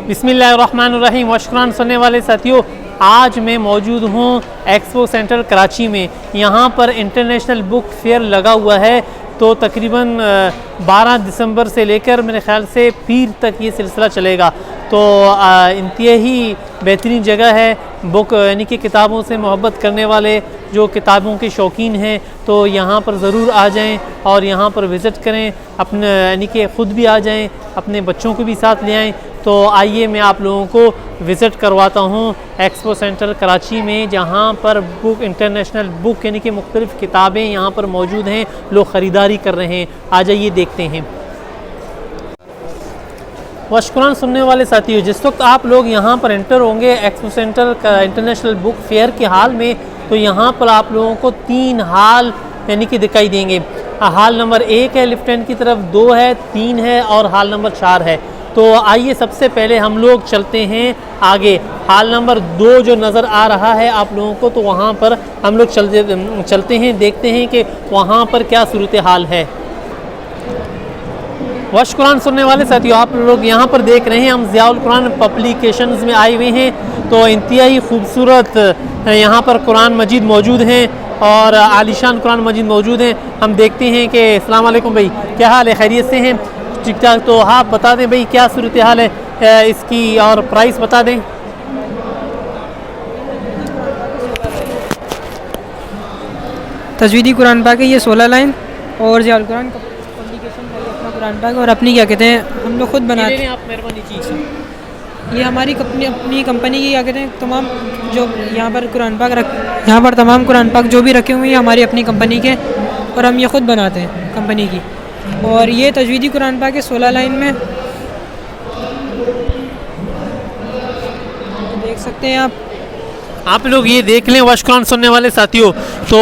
बिस्मिल्लाहिर्रहमानिर्रहीम। वशकुरान सुनने वाले साथियों, आज मैं मौजूद हूँ एक्सपो सेंटर कराची में। यहाँ पर इंटरनेशनल बुक फेयर लगा हुआ है, तो तकरीबन 12 दिसंबर से लेकर मेरे ख़्याल से पीर तक ये सिलसिला चलेगा। तो इंतहाई बेहतरीन जगह है। बुक यानी कि किताबों से मोहब्बत करने वाले जो किताबों के शौकीन हैं तो यहाँ पर ज़रूर आ जाएं और यहाँ पर विज़िट करें। अपने यानी कि ख़ुद भी आ जाएं, अपने बच्चों को भी साथ ले आएँ। तो आइए मैं आप लोगों को विज़िट करवाता हूँ एक्सपो सेंटर कराची में, जहाँ पर बुक इंटरनेशनल बुक यानी कि मुख्तलिफ़ किताबें यहाँ पर मौजूद हैं, लोग ख़रीदारी कर रहे हैं। आ जाइए देखते हैं। वशकुरान सुनने वाले साथियों, जिस वक्त आप लोग यहाँ पर एंटर होंगे एक्सपो सेंटर का इंटरनेशनल बुक फेयर के हाल में, तो यहाँ पर आप लोगों को 3 हाल यानी कि दिखाई देंगे। हाल नंबर 1 है लिफ्ट एंड की तरफ, 2 है, 3 है और हाल नंबर 4 है। तो आइए सबसे पहले हम लोग चलते हैं आगे। हाल नंबर 2 जो नज़र आ रहा है आप लोगों को, तो वहाँ पर हम लोग चलते हैं, देखते हैं कि वहाँ पर क्या सूरत हाल है। वशकुरान सुनने वाले साथियों, आप लोग यहाँ पर देख रहे हैं हम ज़ियाउल कुरान पब्लिकेशंस में आए हुए हैं। तो इंतहाई खूबसूरत यहाँ पर कुरान मजीद मौजूद हैं और आलीशान कुरान मजीद मौजूद हैं। हम देखते हैं कि अस्सलाम वालेकुम भाई, क्या हाल है, खैरियत से हैं? ठीक ठाक। तो आप बता दें भाई क्या सूरत हाल है इसकी और प्राइस बता दें। तजवीदी कुरान पाक है ये 16 लाइन, और ज़ियाउल कुरान पब्लिकेशन का अपना कुरान पाक और अपनी क्या कहते हैं हम लोग खुद बनाते हैं। आप मेहरबानी चीज़ ये हमारी अपनी कंपनी की क्या कहते हैं तमाम जो यहाँ पर कुरान पाक यहाँ पर तमाम कुरान पाक जो भी रखे हुए हैं हमारी अपनी कंपनी के, और हम ये खुद बनाते हैं कंपनी की। और ये तजवीदी कुरान पाक है 16 लाइन में, देख सकते हैं आप लोग ये देख लें। वशकुरान सुनने वाले साथियों, तो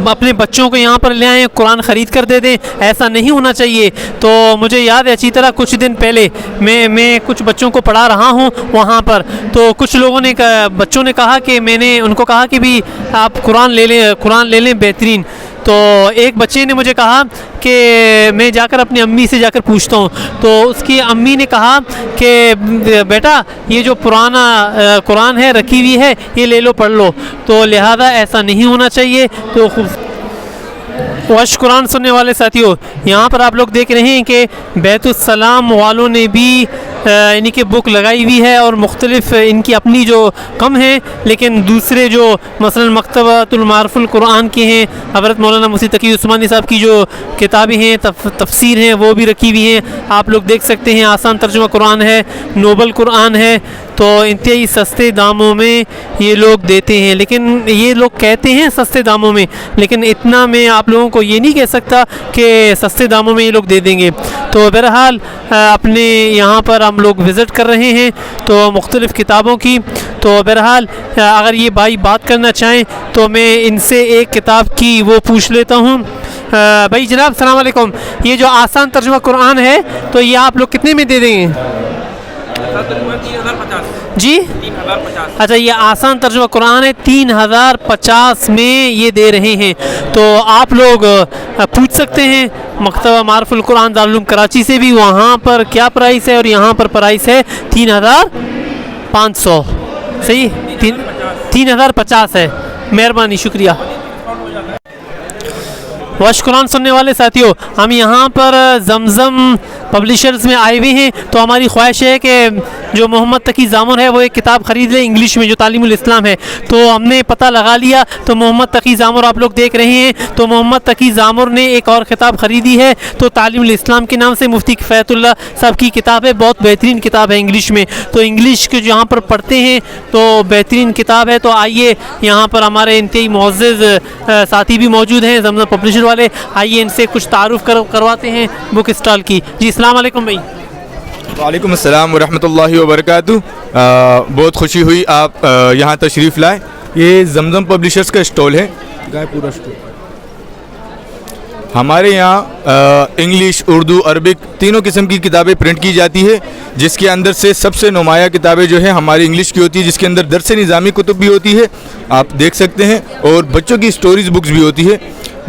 अपने बच्चों को यहाँ पर ले आएँ, कुरान ख़रीद कर दे दें, ऐसा नहीं होना चाहिए। तो मुझे याद है अच्छी तरह कुछ दिन पहले मैं कुछ बच्चों को पढ़ा रहा हूँ वहाँ पर, तो कुछ लोगों ने बच्चों ने कहा कि मैंने उनको कहा कि भी आप कुरान ले लें बेहतरीन। तो एक बच्चे ने मुझे कहा कि मैं जाकर अपनी अम्मी से जाकर पूछता हूँ। तो उसकी अम्मी ने कहा कि बेटा ये जो पुराना कुरान है रखी हुई है, ये ले लो पढ़ लो। तो लिहाजा ऐसा नहीं होना चाहिए। तो वशकुरान सुनने वाले साथियों, यहाँ पर आप लोग देख रहे हैं कि बैतुस्सलाम वालों ने भी यानी कि बुक लगाई हुई है, और मुख्तलिफ़ इनकी अपनी जो कम हैं, लेकिन दूसरे जो मसलन मकतबतुल मारिफुल कुरान के हैं, हज़रत मौलाना मुफ्ती तकी उस्मानी साहब की जो किताबें हैं, तफसीर हैं, वो भी रखी हुई हैं। आप लोग देख सकते हैं आसान तर्जुमा कुरान है, नोबल कुरान है। तो इंतहाई सस्ते दामों में ये लोग देते हैं, लेकिन ये लोग कहते हैं सस्ते दामों में, लेकिन इतना मैं आप लोगों को ये नहीं कह सकता कि सस्ते दामों में ये लोग दे देंगे। तो बहरहाल अपने यहाँ पर हम लोग विज़िट कर रहे हैं तो मुख्तलिफ़ किताबों की। तो बहरहाल अगर ये भाई बात करना चाहें तो मैं इनसे एक किताब की वो पूछ लेता हूँ। भाई जनाब अस्सलाम वालेकुम, ये जो आसान तर्जुमा कुरान है तो ये आप लोग कितने में दे देंगे? 3050 जी 3050। अच्छा, ये आसान तर्जुमा कुरान है 3050 में ये दे रहे हैं। तो आप लोग पूछ सकते हैं मकतबा मारिफुल कुरान दारुल उलूम कराची से भी, वहाँ पर क्या प्राइस है और यहाँ पर प्राइस है 3500। सही 3050 है। मेहरबानी, शुक्रिया। वशकुरान सुनने वाले साथियों, हम यहाँ पर जमज़म पब्लिशर्स में आए हुए हैं। तो हमारी ख्वाहिश है कि जो मोहम्मद तकी ज़ामुर है वो एक किताब ख़रीद ले इंग्लिश में, जो तालीमुल इस्लाम है। तो हमने पता लगा लिया, तो मोहम्मद तकी ज़ामुर आप लोग देख रहे हैं, तो मोहम्मद तकी ज़ामुर ने एक और किताब ख़रीदी है, तो तालीमुल इस्लाम के नाम से मुफ्ती किफ़ायतुल्लाह साहब की किताब है, बहुत बेहतरीन किताब है इंग्लिश में। तो इंग्लिश के जहाँ पर पढ़ते हैं तो बेहतरीन किताब है। तो आइए, यहाँ पर हमारे इंतहाई मुअज़्ज़ज़ साथी भी मौजूद हैं जमज़म पब्लिशर वाले, आइए इनसे कुछ तारुफ़ करवाते हैं बुक स्टॉल की। जी अस्सलाम वालेकुम भाई। वालेकुम अस्सलाम व रहमतुल्लाहि व बरकातुहू। बहुत खुशी हुई आप यहाँ तशरीफ़ लाए। ये जमज़म पब्लिशर्स का स्टॉल है, पूरा स्टॉल। हमारे यहाँ इंग्लिश, उर्दू, अरबिक तीनों किस्म की किताबें प्रिंट की जाती है, जिसके अंदर से सबसे नुमाया किताबें जो है हमारी इंग्लिश की होती है, जिसके अंदर दर्स निज़ामी कुतुब भी होती है, आप देख सकते हैं, और बच्चों की स्टोरीज़ बुक्स भी होती है।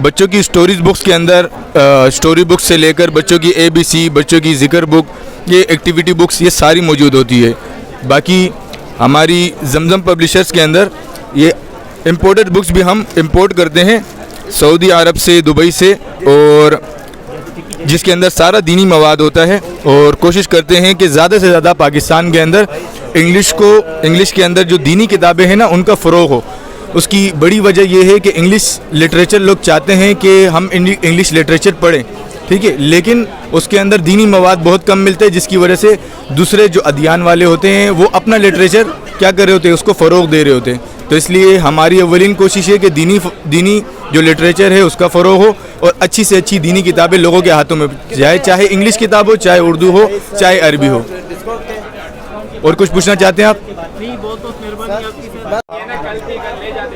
बच्चों की स्टोरीज़ बुक्स के अंदर स्टोरी बुक्स से लेकर बच्चों की ABC, बच्चों की ज़िक्र बुक, ये एक्टिविटी बुक्स, ये सारी मौजूद होती है। बाकी हमारी जमजम पब्लिशर्स के अंदर ये इम्पोर्टेड बुक्स भी हम इंपोर्ट करते हैं सऊदी अरब से, दुबई से, और जिसके अंदर सारा दीनी मवाद होता है, और कोशिश करते हैं कि ज़्यादा से ज़्यादा पाकिस्तान के अंदर इंग्लिश के अंदर जो दीनी किताबें हैं ना उनका फ़रोग़ हो। उसकी बड़ी वजह यह है कि इंग्लिश लिटरेचर लोग चाहते हैं कि हम इंग्लिश लिटरेचर पढ़ें, ठीक है, लेकिन उसके अंदर दीनी मवाद बहुत कम मिलते हैं, जिसकी वजह से दूसरे जो अदियान वाले होते हैं वो अपना लिटरेचर क्या कर रहे होते हैं, उसको फ़रोग़ दे रहे होते हैं। तो इसलिए हमारी अव्वलीन कोशिश है कि दीनी जो लिटरेचर है उसका फ़रोग़ हो और अच्छी से अच्छी दीनी किताबें लोगों के हाथों में जाए, चाहे इंग्लिश किताब हो, चाहे उर्दू हो, चाहे अरबी हो। और कुछ पूछना चाहते हैं आप?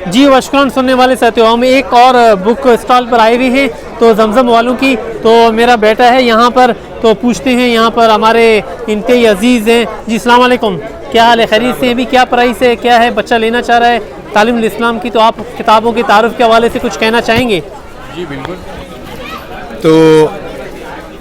जी वशकुरान सुनने वाले साथियों, हम एक और बुक स्टॉल पर आए हुए हैं तो जमजम वालों की, तो मेरा बेटा है यहाँ पर, तो पूछते हैं यहाँ पर हमारे इंतहाई अजीज़ हैं। जी अस्सलाम वालेकुम, क्या हाल है, खैरियत से? अभी क्या प्राइस है, क्या है, बच्चा लेना चाह रहा है तालीमुल इस्लाम की, तो आप किताबों के तारुफ के हवाले से कुछ कहना चाहेंगे? जी बिल्कुल। तो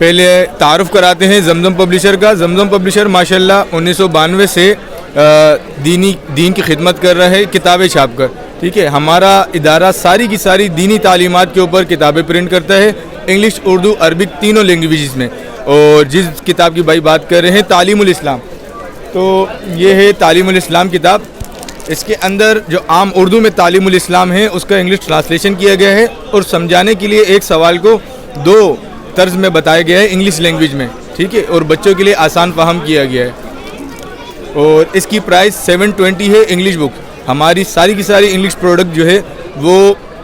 पहले तारुफ कराते हैं जमजम पब्लिशर का। जमजम पब्लिशर माशाल्लाह 1992 से दीन की खिदमत कर रहा है किताबें छाप कर, ठीक है। हमारा इदारा सारी की सारी दीनी तालीमात के ऊपर किताबें प्रिंट करता है, इंग्लिश, उर्दू, अरबिक तीनों लैंग्वेजेस में। और जिस किताब की भाई बात कर रहे हैं तालीमुल इस्लाम, तो ये है तालीमुल इस्लाम किताब। इसके अंदर जो आम उर्दू में तालीमुल इस्लाम है उसका इंग्लिश ट्रांसलेशन किया गया है और समझाने के लिए एक सवाल को दो तर्ज में बताया गया है इंग्लिश लैंग्वेज में, ठीक है, और बच्चों के लिए आसान फहम किया गया है। और इसकी प्राइस 720 है इंग्लिश बुक। हमारी सारी की सारी इंग्लिश प्रोडक्ट जो है वो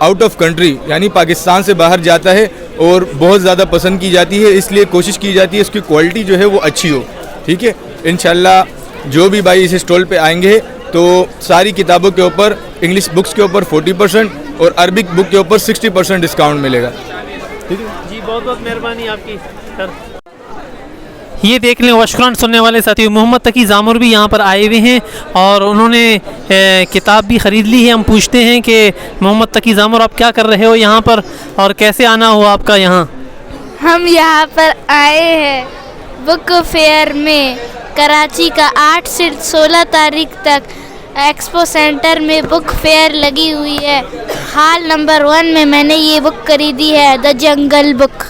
आउट ऑफ कंट्री यानी पाकिस्तान से बाहर जाता है और बहुत ज़्यादा पसंद की जाती है, इसलिए कोशिश की जाती है उसकी क्वालिटी जो है वो अच्छी हो, ठीक है। इंशाल्लाह जो भी भाई इस स्टॉल पे आएंगे तो सारी किताबों के ऊपर, इंग्लिश बुक्स के ऊपर 40% और अरबिक बुक के ऊपर 60% डिस्काउंट मिलेगा, ठीक है जी। बहुत बहुत मेहरबानी आपकी सर। ये देख लें वशकुरान सुनने वाले साथियों, मोहम्मद तकी जामुर भी यहाँ पर आए हुए हैं और उन्होंने किताब भी ख़रीद ली है। हम पूछते हैं कि मोहम्मद तकी जामुर आप क्या कर रहे हो यहाँ पर और कैसे आना हुआ आपका यहाँ? हम यहाँ पर आए हैं बुक फेयर में, कराची का 8 से 16 तारीख तक एक्सपो सेंटर में बुक फेयर लगी हुई है। हाल नंबर 1 में मैंने ये बुक खरीदी है, द जंगल बुक।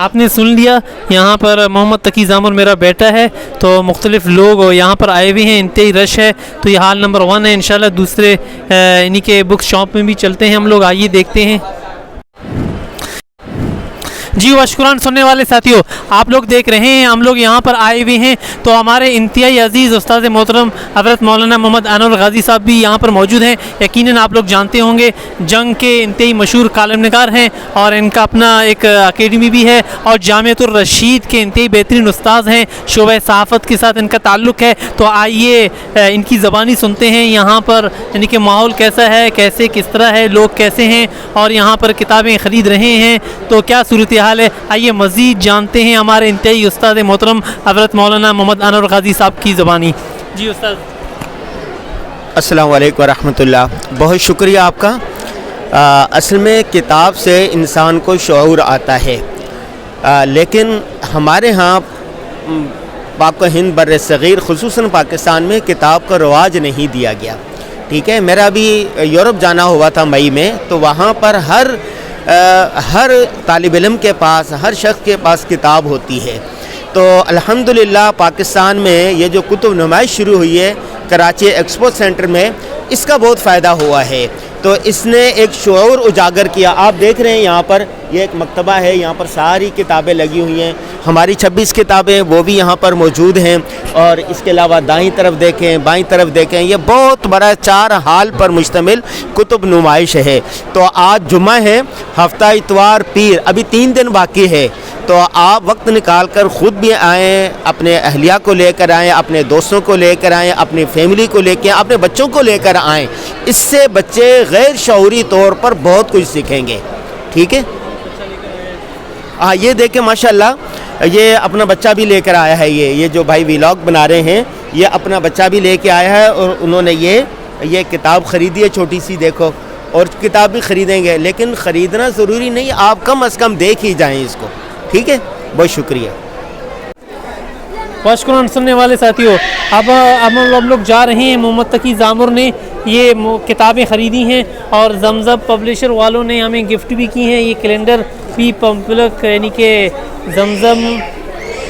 आपने सुन लिया, यहाँ पर मोहम्मद तकी जामुर मेरा बेटा है, तो मुख्तलिफ़ लोग यहाँ पर आए हुए हैं, इंतहाई रश है, तो ये हाल नंबर 1 है। इंशाल्लाह दूसरे इन्हीं के बुक शॉप में भी चलते हैं हम लोग, आइए देखते हैं। जी वशकुरान सुनने वाले साथियों, आप लोग देख रहे हैं हम लोग यहाँ पर आए हुए हैं, तो हमारे इंतहाई अजीज़ उस्ताद मोहतरम हज़रत मौलाना मोहम्मद अनवर गाज़ी साहब भी यहाँ पर मौजूद हैं। यकीनन आप लोग जानते होंगे जंग के इंतहाई मशहूर कालम निगार हैं और इनका अपना एक अकेडमी भी है और जामियतुर रशीद के इंतहाई बेहतरीन उस्ताद हैं, शोबे सहाफ़त के साथ इनका ताल्लुक़ है। तो आइए इनकी ज़बानी सुनते हैं यहाँ पर, यानी कि माहौल कैसा है, कैसे किस तरह है, लोग कैसे हैं और यहाँ पर किताबें ख़रीद रहे हैं, तो क्या सूरत हाल है, आइए मज़ीद जानते हैं हमारे इंतहाई उस्ताद मोहतरम हज़रत मौलाना मोहम्मद अनवर गाज़ी साहब की ज़बानी। जी उस्ताद। अस्सलाम वालेकुम रहमतुल्लाह, बहुत शुक्रिया आपका। असल में किताब से इंसान को शऊर आता है, लेकिन हमारे यहाँ पाक हिंद बर सग़ीर ख़ुसूसन पाकिस्तान में किताब का रवाज नहीं दिया गया, ठीक है। मेरा अभी यूरोप जाना हुआ था मई में, तो वहाँ पर हर तालिब इल्म के पास, हर शख्स के पास किताब होती है। तो अल्हम्दुलिल्लाह पाकिस्तान में ये जो कुतुब नुमाइश शुरू हुई है कराची एक्सपो सेंटर में, इसका बहुत फ़ायदा हुआ है। तो इसने एक शऊर उजागर किया। आप देख रहे हैं यहाँ पर ये एक मकतबा है, यहाँ पर सारी किताबें लगी हुई हैं, हमारी 26 किताबें वो भी यहाँ पर मौजूद हैं। और इसके अलावा दाईं तरफ देखें, बाईं तरफ देखें, ये बहुत बड़ा 4 हाल पर मुश्तमिल कुतुब नुमाइश है। तो आज जुम्मा है, हफ्ता इतवार पीर, अभी 3 दिन बाकी है, तो आप वक्त निकाल कर ख़ुद भी आएँ, अपने अहलिया को लेकर आएँ, अपने दोस्तों को लेकर आएँ, अपनी फैमिली को लेकर, अपने बच्चों को लेकर आएँ। इससे बच्चे गैर शऊरी तौर पर बहुत कुछ सीखेंगे, ठीक है। हाँ, ये देखें माशाल्लाह, ये अपना बच्चा भी लेकर आया है। ये जो भाई व्लॉग बना रहे हैं, ये अपना बच्चा भी लेके आया है और उन्होंने ये किताब ख़रीदी है छोटी सी, देखो, और किताब भी ख़रीदेंगे, लेकिन ख़रीदना ज़रूरी नहीं, आप कम अज़ कम देख ही जाएँ इसको, ठीक है। बहुत शुक्रिया। واشکران سننے والے ساتھیوں، اب ہم لوگ جا رہے ہیں۔ محمد تقی زامر نے یہ کتابیں خریدی ہیں اور زمزم پبلشر والوں نے ہمیں گفٹ بھی کی ہیں۔ یہ کیلنڈر بھی پبلک یعنی کہ زمزم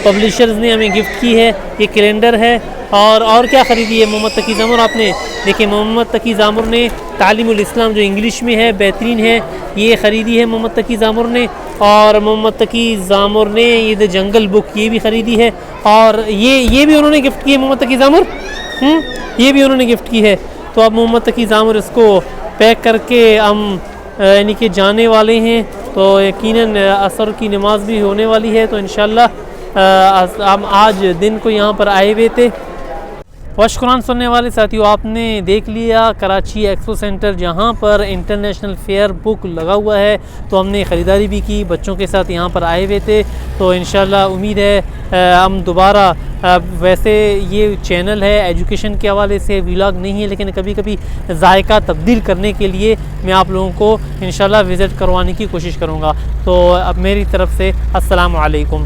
پبلشرز نے ہمیں گفٹ کی ہے۔ یہ کیلنڈر ہے اور کیا خریدی ہے محمد تقی زامر آپ نے؟ دیکھیں محمد تقی زامر نے تعلیم الاسلام جو انگلش میں ہے، بہترین ہے، یہ خریدی ہے محمد تقی زامر نے۔ اور محمد تقی زامر نے یہ دا جنگل بک یہ بھی خریدی ہے، اور یہ بھی انہوں نے گفٹ کی ہے محمد تقی زامر، یہ بھی انہوں نے گفٹ کی ہے۔ تو اب محمد تقی زامر اس کو پیک کر کے ہم یعنی کہ جانے والے ہیں، تو یقیناً عصر کی نماز بھی ہونے والی ہے، تو انشاءاللہ ہم آج دن کو یہاں پر آئے ہوئے تھے۔ واشکران سننے والے ساتھیوں، آپ نے دیکھ لیا کراچی ایکسپو سینٹر جہاں پر انٹرنیشنل فیئر بک لگا ہوا ہے، تو ہم نے خریداری بھی کی، بچوں کے ساتھ یہاں پر آئے ہوئے تھے۔ تو انشاءاللہ امید ہے ہم دوبارہ، ویسے یہ چینل ہے ایجوکیشن کے حوالے سے، ولاگ نہیں ہے، لیکن کبھی کبھی ذائقہ تبدیل کرنے کے لیے میں آپ لوگوں کو انشاءاللہ وزٹ کروانے کی کوشش کروں گا۔ تو اب میری طرف سے السلام علیکم۔